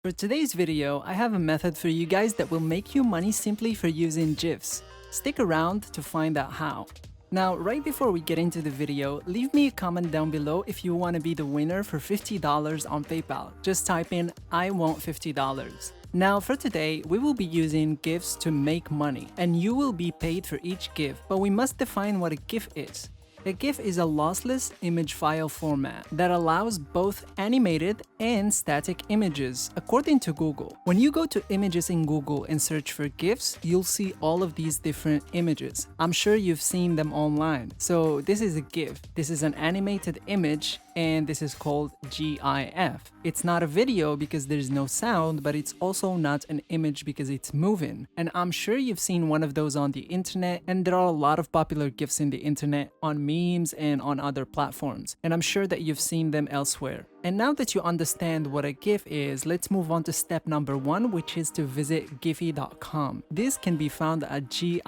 For today's video, I have a method for you guys that will make you money simply for using GIFs. Stick around to find out how. Now, right before we get into the video, leave me a comment down below if you want to be the winner for $50 on PayPal. Just type in, "I want $50." Now, for today, we will be using GIFs to make money, and you will be paid for each GIF, but we must define what a GIF is. A GIF is a lossless image file format that allows both animated and static images, according to Google. When you go to images in Google and search for GIFs, you'll see all of these different images. I'm sure you've seen them online. So this is a GIF. This is an animated image, and this is called GIF. It's not a video because there's no sound, but it's also not an image because it's moving. And I'm sure you've seen one of those on the internet, and there are a lot of popular GIFs in the internet on memes and on other platforms. And I'm sure that you've seen them elsewhere. And now that you understand what a GIF is, let's move on to step number 1, which is to visit giphy.com. This can be found at giphy.com.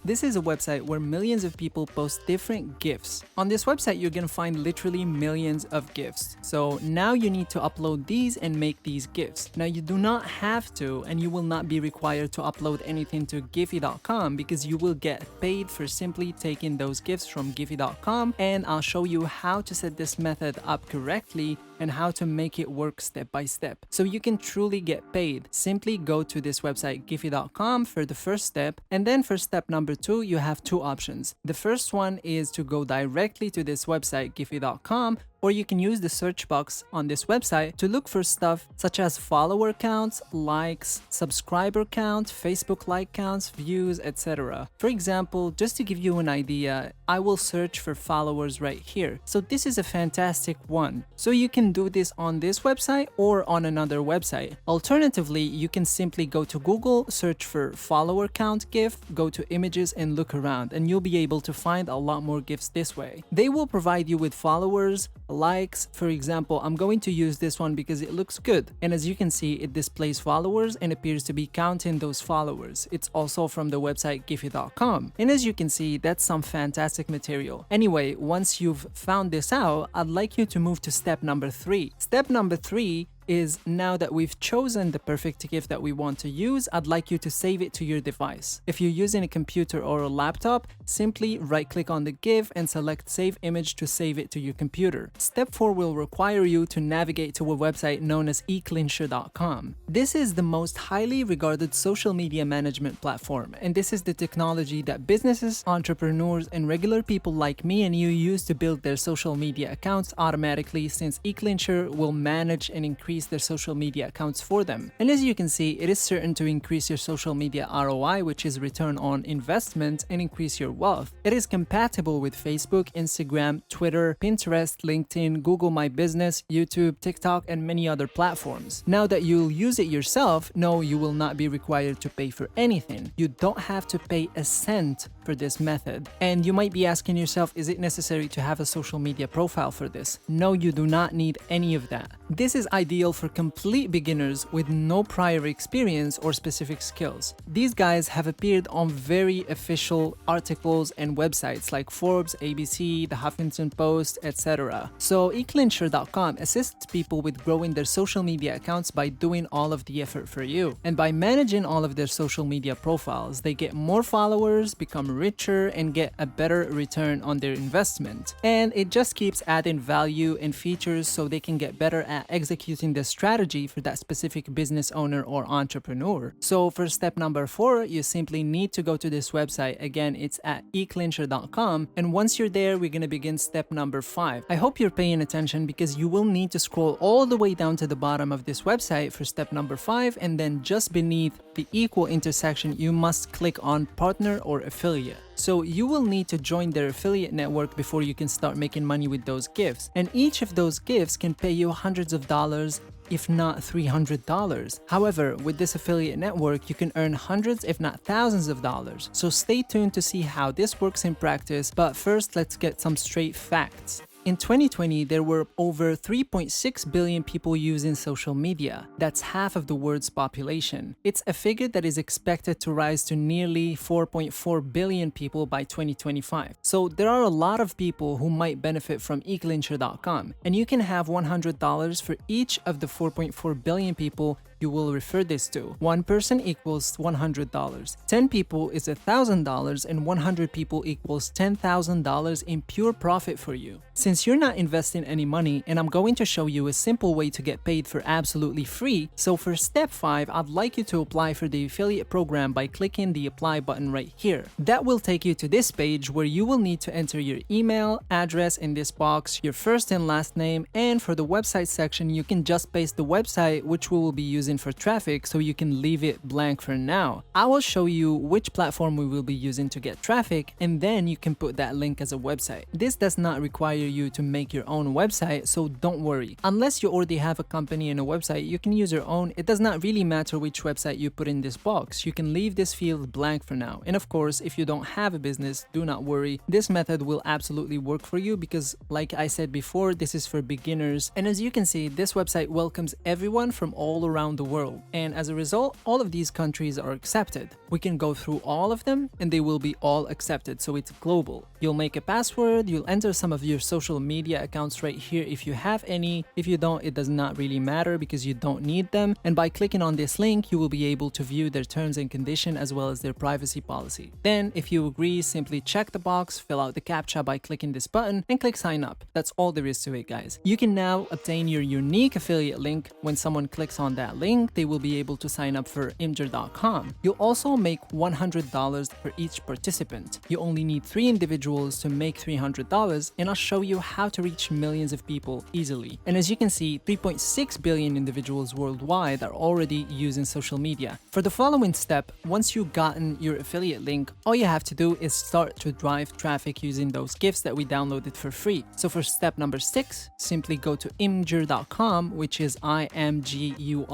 This is a website where millions of people post different GIFs. On this website, you're gonna find literally millions of GIFs. So now you need to upload these and make these GIFs. Now you do not have to, and you will not be required to upload anything to giphy.com because you will get paid for simply taking those GIFs from giphy.com, and I'll show you how to set this method up correctly and how to make it work step by step. So you can truly get paid. Simply go to this website giphy.com for the first step, and then for step number 2, you have two options. The first one is to go directly to this website giphy.com, or you can use the search box on this website to look for stuff such as follower counts, likes, subscriber count, Facebook like counts, views, etc. For example, just to give you an idea, I will search for followers right here. So this is a fantastic one. So you can do this on this website or on another website. Alternatively, you can simply go to Google, search for follower count GIF, go to images and look around, and you'll be able to find a lot more GIFs this way. They will provide you with followers, likes. For example, I'm going to use this one because it looks good, and as you can see, it displays followers and appears to be counting those followers. It's also from the website giphy.com, and as you can see, that's some fantastic material. Anyway, once you've found this out, I'd like you to move to step number 3. Step number 3 is, now that we've chosen the perfect GIF that we want to use, I'd like you to save it to your device. If you're using a computer or a laptop, simply right-click on the GIF and select Save Image to save it to your computer. Step 4 will require you to navigate to a website known as eclincher.com. This is the most highly regarded social media management platform, and this is the technology that businesses, entrepreneurs, and regular people like me and you use to build their social media accounts automatically, since eClincher will manage and increase their social media accounts for them. And as you can see, it is certain to increase your social media ROI, which is return on investment, and increase your wealth. It is compatible with Facebook, Instagram, Twitter, Pinterest, LinkedIn, Google My Business, YouTube, TikTok, and many other platforms. Now that you'll use it yourself, no, you will not be required to pay for anything. You don't have to pay a cent for this method. And you might be asking yourself, is it necessary to have a social media profile for this? No, you do not need any of that. This is ideal for complete beginners with no prior experience or specific skills. These guys have appeared on very official articles and websites like Forbes, ABC, the Huffington Post, etc. So eclincher.com assists people with growing their social media accounts by doing all of the effort for you. And by managing all of their social media profiles, they get more followers, become richer, and get a better return on their investment. And it just keeps adding value and features so they can get better at executing the strategy for that specific business owner or entrepreneur. So for step number 4, you simply need to go to this website. Again, it's at eclincher.com, and once you're there, we're going to begin step number 5. I hope you're paying attention because you will need to scroll all the way down to the bottom of this website for step number 5, and then just beneath the equal intersection, you must click on partner or affiliate. So you will need to join their affiliate network before you can start making money with those GIFs. And each of those GIFs can pay you hundreds of dollars, if not $300. However, with this affiliate network, you can earn hundreds, if not thousands of dollars. So stay tuned to see how this works in practice. But first, let's get some straight facts. In 2020, there were over 3.6 billion people using social media. That's half of the world's population. It's a figure that is expected to rise to nearly 4.4 billion people by 2025. So there are a lot of people who might benefit from eClincher.com, and you can have $100 for each of the 4.4 billion people you will refer this to. One person equals $100. 10 people is $1,000, and 100 people equals $10,000 in pure profit for you. Since you're not investing any money, and I'm going to show you a simple way to get paid for absolutely free, so for step 5, I'd like you to apply for the affiliate program by clicking the apply button right here. That will take you to this page where you will need to enter your email, address in this box, your first and last name, and for the website section, you can just paste the website which we will be using for traffic, so you can leave it blank for now. I will show you which platform we will be using to get traffic, and then you can put that link as a website. This does not require you to make your own website, so don't worry. Unless you already have a company and a website, you can use your own. It does not really matter which website you put in this box. You can leave this field blank for now. And of course, if you don't have a business, do not worry. This method will absolutely work for you because, like I said before, this is for beginners. And as you can see, this website welcomes everyone from all around the world. And as a result, all of these countries are accepted. We can go through all of them and they will be all accepted, so it's global. You'll make a password, you'll enter some of your social media accounts right here if you have any. If you don't, it does not really matter because you don't need them. And by clicking on this link, you will be able to view their terms and conditions as well as their privacy policy. Then, if you agree, simply check the box, fill out the CAPTCHA by clicking this button, and click sign up. That's all there is to it, guys. You can now obtain your unique affiliate link. When someone clicks on that link, they will be able to sign up for Imgur.com. You'll also make $100 for each participant. You only need 3 individuals to make $300, and I'll show you how to reach millions of people easily. And as you can see, 3.6 billion individuals worldwide are already using social media. For the following step, once you've gotten your affiliate link, all you have to do is start to drive traffic using those GIFs that we downloaded for free. So for step number 6, simply go to Imgur.com, which is imgur.com.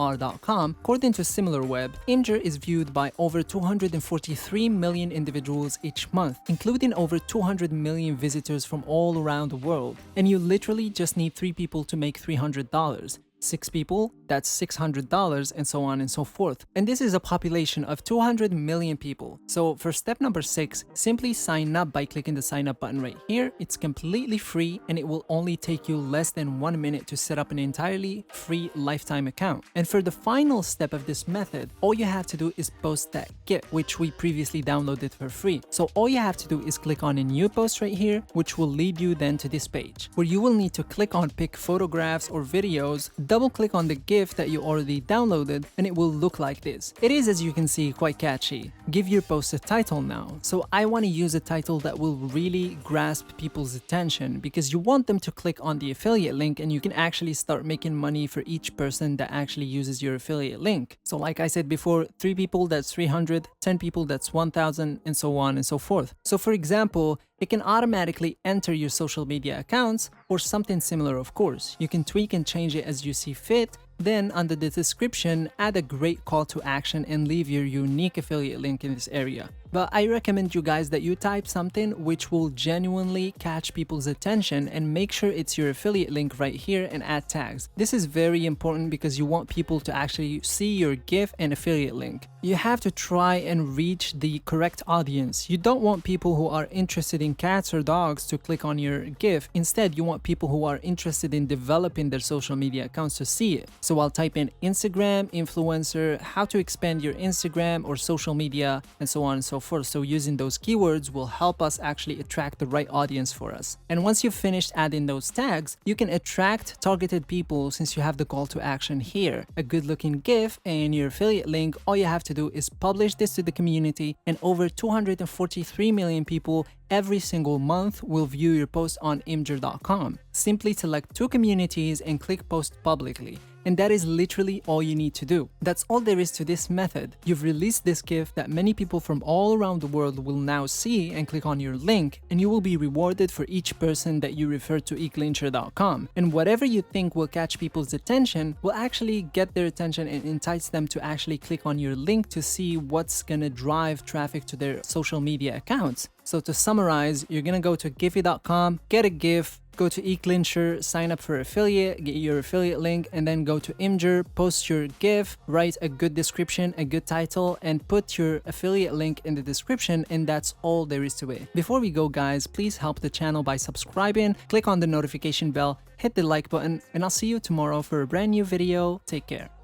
According to SimilarWeb, Imgur is viewed by over 243 million individuals each month, including over 200 million visitors from all around the world. And you literally just need 3 people to make $300. 6 people, that's $600, and so on and so forth. And this is a population of 200 million people. So for step number 6, simply sign up by clicking the sign up button right here. It's completely free and it will only take you less than 1 minute to set up an entirely free lifetime account. And for the final step of this method, all you have to do is post that GIF, which we previously downloaded for free. So all you have to do is click on a new post right here, which will lead you then to this page, where you will need to click on pick photographs or videos, double click on the GIF that you already downloaded, and it will look like this. It is, as you can see, quite catchy. Give your post a title now. So I want to use a title that will really grasp people's attention because you want them to click on the affiliate link and you can actually start making money for each person that actually uses your affiliate link. So like I said before, 3 people, that's 300, 10 people, that's 1,000, and so on and so forth. So for example, it can automatically enter your social media accounts or something similar, of course. You can tweak and change it as you see fit. Then under the description, add a great call to action and leave your unique affiliate link in this area. But I recommend you guys that you type something which will genuinely catch people's attention and make sure it's your affiliate link right here and add tags. This is very important because you want people to actually see your GIF and affiliate link. You have to try and reach the correct audience. You don't want people who are interested in cats or dogs to click on your GIF. Instead, you want people who are interested in developing their social media accounts to see it. So I'll type in Instagram, influencer, how to expand your Instagram or social media, and so on and so forth. So using those keywords will help us actually attract the right audience for us. And once you've finished adding those tags, you can attract targeted people since you have the call to action here. A good looking GIF and your affiliate link, all you have to do is publish this to the community, and over 243 million people every single month will view your post on Imgur.com. Simply select 2 communities and click post publicly. And that is literally all you need to do. That's all there is to this method. You've released this GIF that many people from all around the world will now see and click on your link, and you will be rewarded for each person that you refer to eClincher.com. And whatever you think will catch people's attention will actually get their attention and entice them to actually click on your link to see what's gonna drive traffic to their social media accounts. So to summarize, you're gonna go to Giphy.com, get a GIF, Go to eClincher, sign up for affiliate, get your affiliate link, and then go to Imgur, post your GIF, write a good description, a good title, and put your affiliate link in the description, and that's all there is to it. Before we go, guys, please help the channel by subscribing, click on the notification bell, hit the like button, and I'll see you tomorrow for a brand new video. Take care.